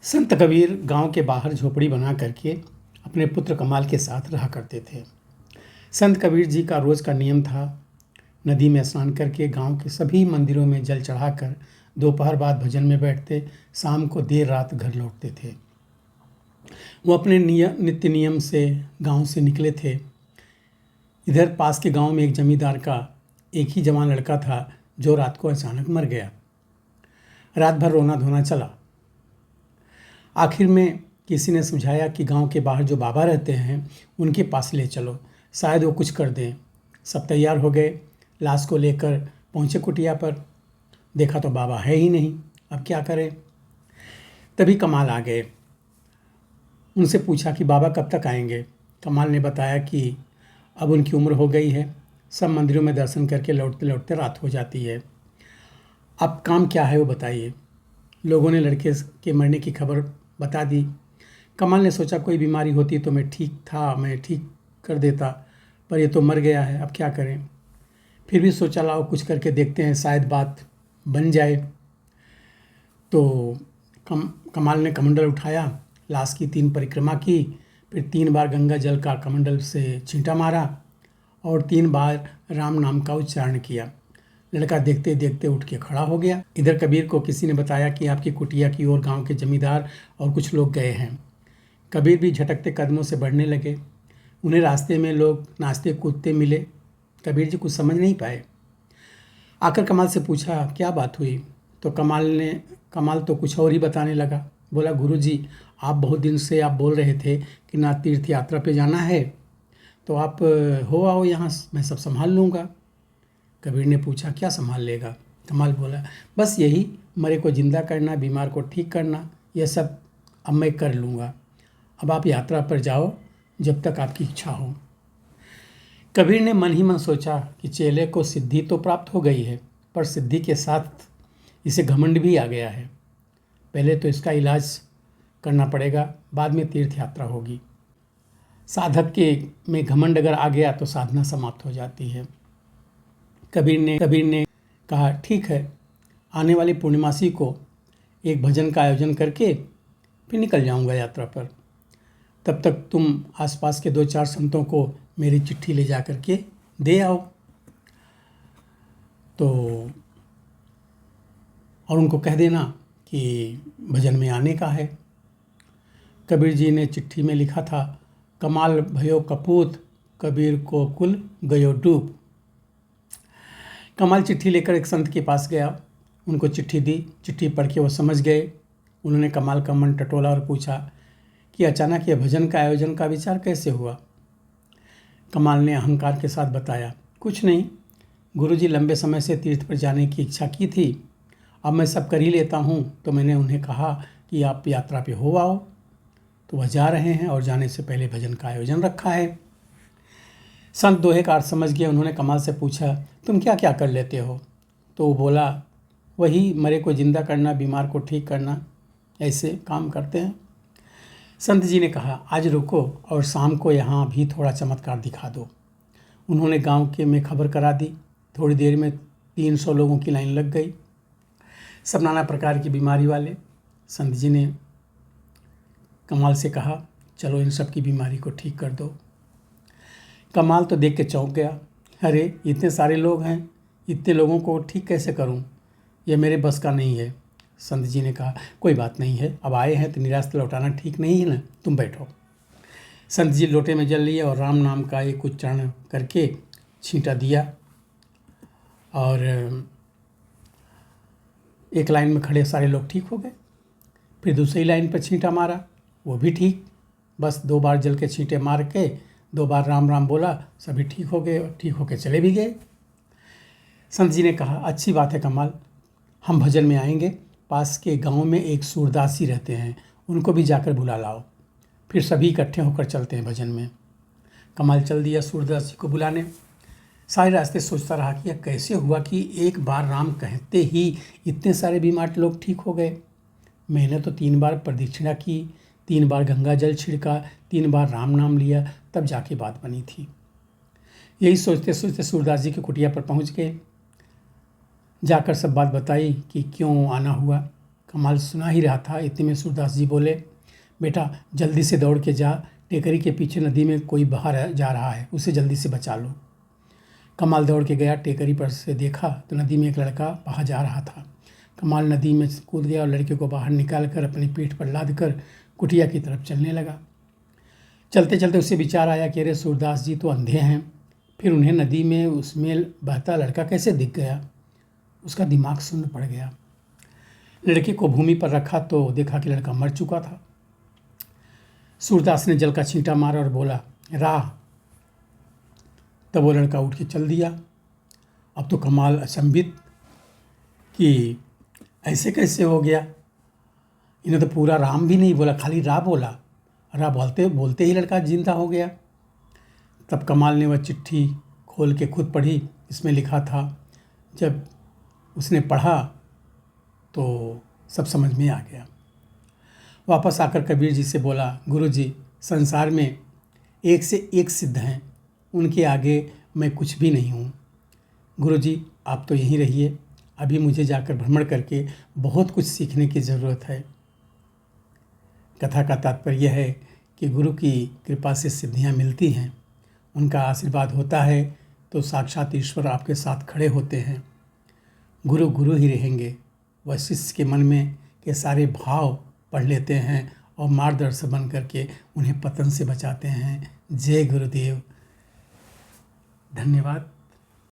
संत कबीर गांव के बाहर झोपड़ी बना करके अपने पुत्र कमाल के साथ रहा करते थे। संत कबीर जी का रोज़ का नियम था, नदी में स्नान करके गांव के सभी मंदिरों में जल चढ़ाकर दोपहर बाद भजन में बैठते, शाम को देर रात घर लौटते थे। वो अपने नित्य नियम से गांव से निकले थे। इधर पास के गांव में एक जमींदार का एक ही जवान लड़का था जो रात को अचानक मर गया। रात भर रोना धोना चला। आखिर में किसी ने समझाया कि गांव के बाहर जो बाबा रहते हैं उनके पास ले चलो, शायद वो कुछ कर दें। सब तैयार हो गए। लाश को लेकर पहुंचे कुटिया पर। देखा तो बाबा है ही नहीं। अब क्या करें। तभी कमाल आ गए। उनसे पूछा कि बाबा कब तक आएंगे। कमाल ने बताया कि अब उनकी उम्र हो गई है, सब मंदिरों में दर्शन करके लौटते लौटते रात हो जाती है। अब काम क्या है वो बताइए। लोगों ने लड़के के मरने की खबर बता दी। कमाल ने सोचा कोई बीमारी होती तो मैं ठीक कर देता, पर ये तो मर गया है, अब क्या करें। फिर भी सोचा लाओ कुछ करके देखते हैं, शायद बात बन जाए। तो कमाल ने कमंडल उठाया, लाश की 3 परिक्रमा की, फिर 3 बार गंगा जल का कमंडल से छींटा मारा और 3 बार राम नाम का उच्चारण किया। लड़का देखते देखते उठ के खड़ा हो गया। इधर कबीर को किसी ने बताया कि आपकी कुटिया की ओर गांव के जमींदार और कुछ लोग गए हैं। कबीर भी झटकते कदमों से बढ़ने लगे। उन्हें रास्ते में लोग नाचते कूदते मिले। कबीर जी कुछ समझ नहीं पाए। आकर कमाल से पूछा क्या बात हुई, तो कमाल तो कुछ और ही बताने लगा। बोला गुरुजी, आप बहुत दिन से आप बोल रहे थे कि ना तीर्थ यात्रा पे जाना है, तो आप हो आओ यहाँ, मैं सब संभाल लूँगा। कबीर ने पूछा क्या संभाल लेगा। कमाल बोला बस यही, मरे को जिंदा करना, बीमार को ठीक करना, यह सब अब मैं कर लूँगा। अब आप यात्रा पर जाओ जब तक आपकी इच्छा हो। कबीर ने मन ही मन सोचा कि चेले को सिद्धि तो प्राप्त हो गई है, पर सिद्धि के साथ इसे घमंड भी आ गया है। पहले तो इसका इलाज करना पड़ेगा, बाद में तीर्थ यात्रा होगी। साधक के में घमंड अगर आ गया तो साधना समाप्त हो जाती है। कबीर ने कहा ठीक है, आने वाली पूर्णिमासी को एक भजन का आयोजन करके फिर निकल जाऊंगा यात्रा पर। तब तक तुम आसपास के 2-4 संतों को मेरी चिट्ठी ले जा करके दे आओ तो, और उनको कह देना कि भजन में आने का है। कबीर जी ने चिट्ठी में लिखा था, कमाल भयो कपूत, कबीर को कुल गयो डूब। कमाल चिट्ठी लेकर एक संत के पास गया, उनको चिट्ठी दी। चिट्ठी पढ़ के वो समझ गए। उन्होंने कमाल का मन टटोला और पूछा कि अचानक यह भजन का आयोजन का विचार कैसे हुआ। कमाल ने अहंकार के साथ बताया, कुछ नहीं, गुरुजी लंबे समय से तीर्थ पर जाने की इच्छा की थी, अब मैं सब कर ही लेता हूँ, तो मैंने उन्हें कहा कि आप यात्रा पे हो आओ। तो वह जा रहे हैं और जाने से पहले भजन का आयोजन रखा है। संत दोहे का अर्थ समझ गए। उन्होंने कमाल से पूछा तुम क्या क्या कर लेते हो। तो वो बोला वही, मरे को जिंदा करना, बीमार को ठीक करना, ऐसे काम करते हैं। संत जी ने कहा आज रुको और शाम को यहाँ भी थोड़ा चमत्कार दिखा दो। उन्होंने गांव के में खबर करा दी। थोड़ी देर में 300 लोगों की लाइन लग गई, सब नाना प्रकार की बीमारी वाले। संत जी ने कमाल से कहा चलो इन सब की बीमारी को ठीक कर दो। कमाल तो देख के चौंक गया, अरे इतने सारे लोग हैं, इतने लोगों को ठीक कैसे करूं, यह मेरे बस का नहीं है। संत जी ने कहा कोई बात नहीं है, अब आए हैं तो निराश लौटाना ठीक नहीं है ना, तुम बैठो। संत जी लोटे में जल लिए और राम नाम का एक उच्चारण करके छींटा दिया और एक लाइन में खड़े सारे लोग ठीक हो गए। फिर दूसरी लाइन पर छींटा मारा, वो भी ठीक। बस 2 बार जल के छींटे मार के 2 बार राम राम बोला, सभी ठीक हो गए और ठीक होके चले भी गए। संत जी ने कहा अच्छी बात है कमाल, हम भजन में आएंगे। पास के गांव में एक सूरदासी रहते हैं, उनको भी जाकर बुला लाओ, फिर सभी इकट्ठे होकर चलते हैं भजन में। कमाल चल दिया सूरदासी को बुलाने। सारे रास्ते सोचता रहा कि यह कैसे हुआ कि एक बार राम कहते ही इतने सारे बीमार लोग ठीक हो गए। मैंने तो 3 बार प्रदक्षिणा की, 3 बार गंगा जल छिड़का, 3 बार राम नाम लिया, तब जाके बात बनी थी। यही सोचते सोचते सूरदास जी की कुटिया पर पहुंच गए। जाकर सब बात बताई कि क्यों आना हुआ। कमाल सुना ही रहा था, इतने में सूरदास जी बोले, बेटा जल्दी से दौड़ के जा, टेकरी के पीछे नदी में कोई बाहर जा रहा है, उसे जल्दी से बचा लो। कमाल दौड़ के गया, टेकरी पर से देखा तो नदी में एक लड़का बाहर जा रहा था। कमाल नदी में कूद गया और लड़के को बाहर निकाल कर अपनी पीठ पर लाद कर कुटिया की तरफ चलने लगा। चलते चलते उसे विचार आया कि अरे सूरदास जी तो अंधे हैं, फिर उन्हें नदी में उसमें बहता लड़का कैसे दिख गया। उसका दिमाग शून्य पड़ गया। लड़के को भूमि पर रखा तो देखा कि लड़का मर चुका था। सूरदास ने जल का छींटा मारा और बोला, राह। तब वो लड़का उठ के चल दिया। अब तो कमाल अचंभित कि ऐसे कैसे हो गया। इन्हें तो पूरा राम भी नहीं बोला, खाली रा बोला। रा बोलते बोलते ही लड़का जिंदा हो गया। तब कमाल ने वह चिट्ठी खोल के खुद पढ़ी। इसमें लिखा था, जब उसने पढ़ा तो सब समझ में आ गया। वापस आकर कबीर जी से बोला, गुरुजी, संसार में एक से एक सिद्ध हैं, उनके आगे मैं कुछ भी नहीं हूँ। गुरुजी, आप तो यहीं रहिए, अभी मुझे जाकर भ्रमण करके बहुत कुछ सीखने की ज़रूरत है। कथा का तात्पर्य है कि गुरु की कृपा से सिद्धियाँ मिलती हैं, उनका आशीर्वाद होता है तो साक्षात ईश्वर आपके साथ खड़े होते हैं। गुरु गुरु ही रहेंगे। वह शिष्य के मन में के सारे भाव पढ़ लेते हैं और मार्गदर्शक बन करके उन्हें पतन से बचाते हैं। जय गुरुदेव। धन्यवाद।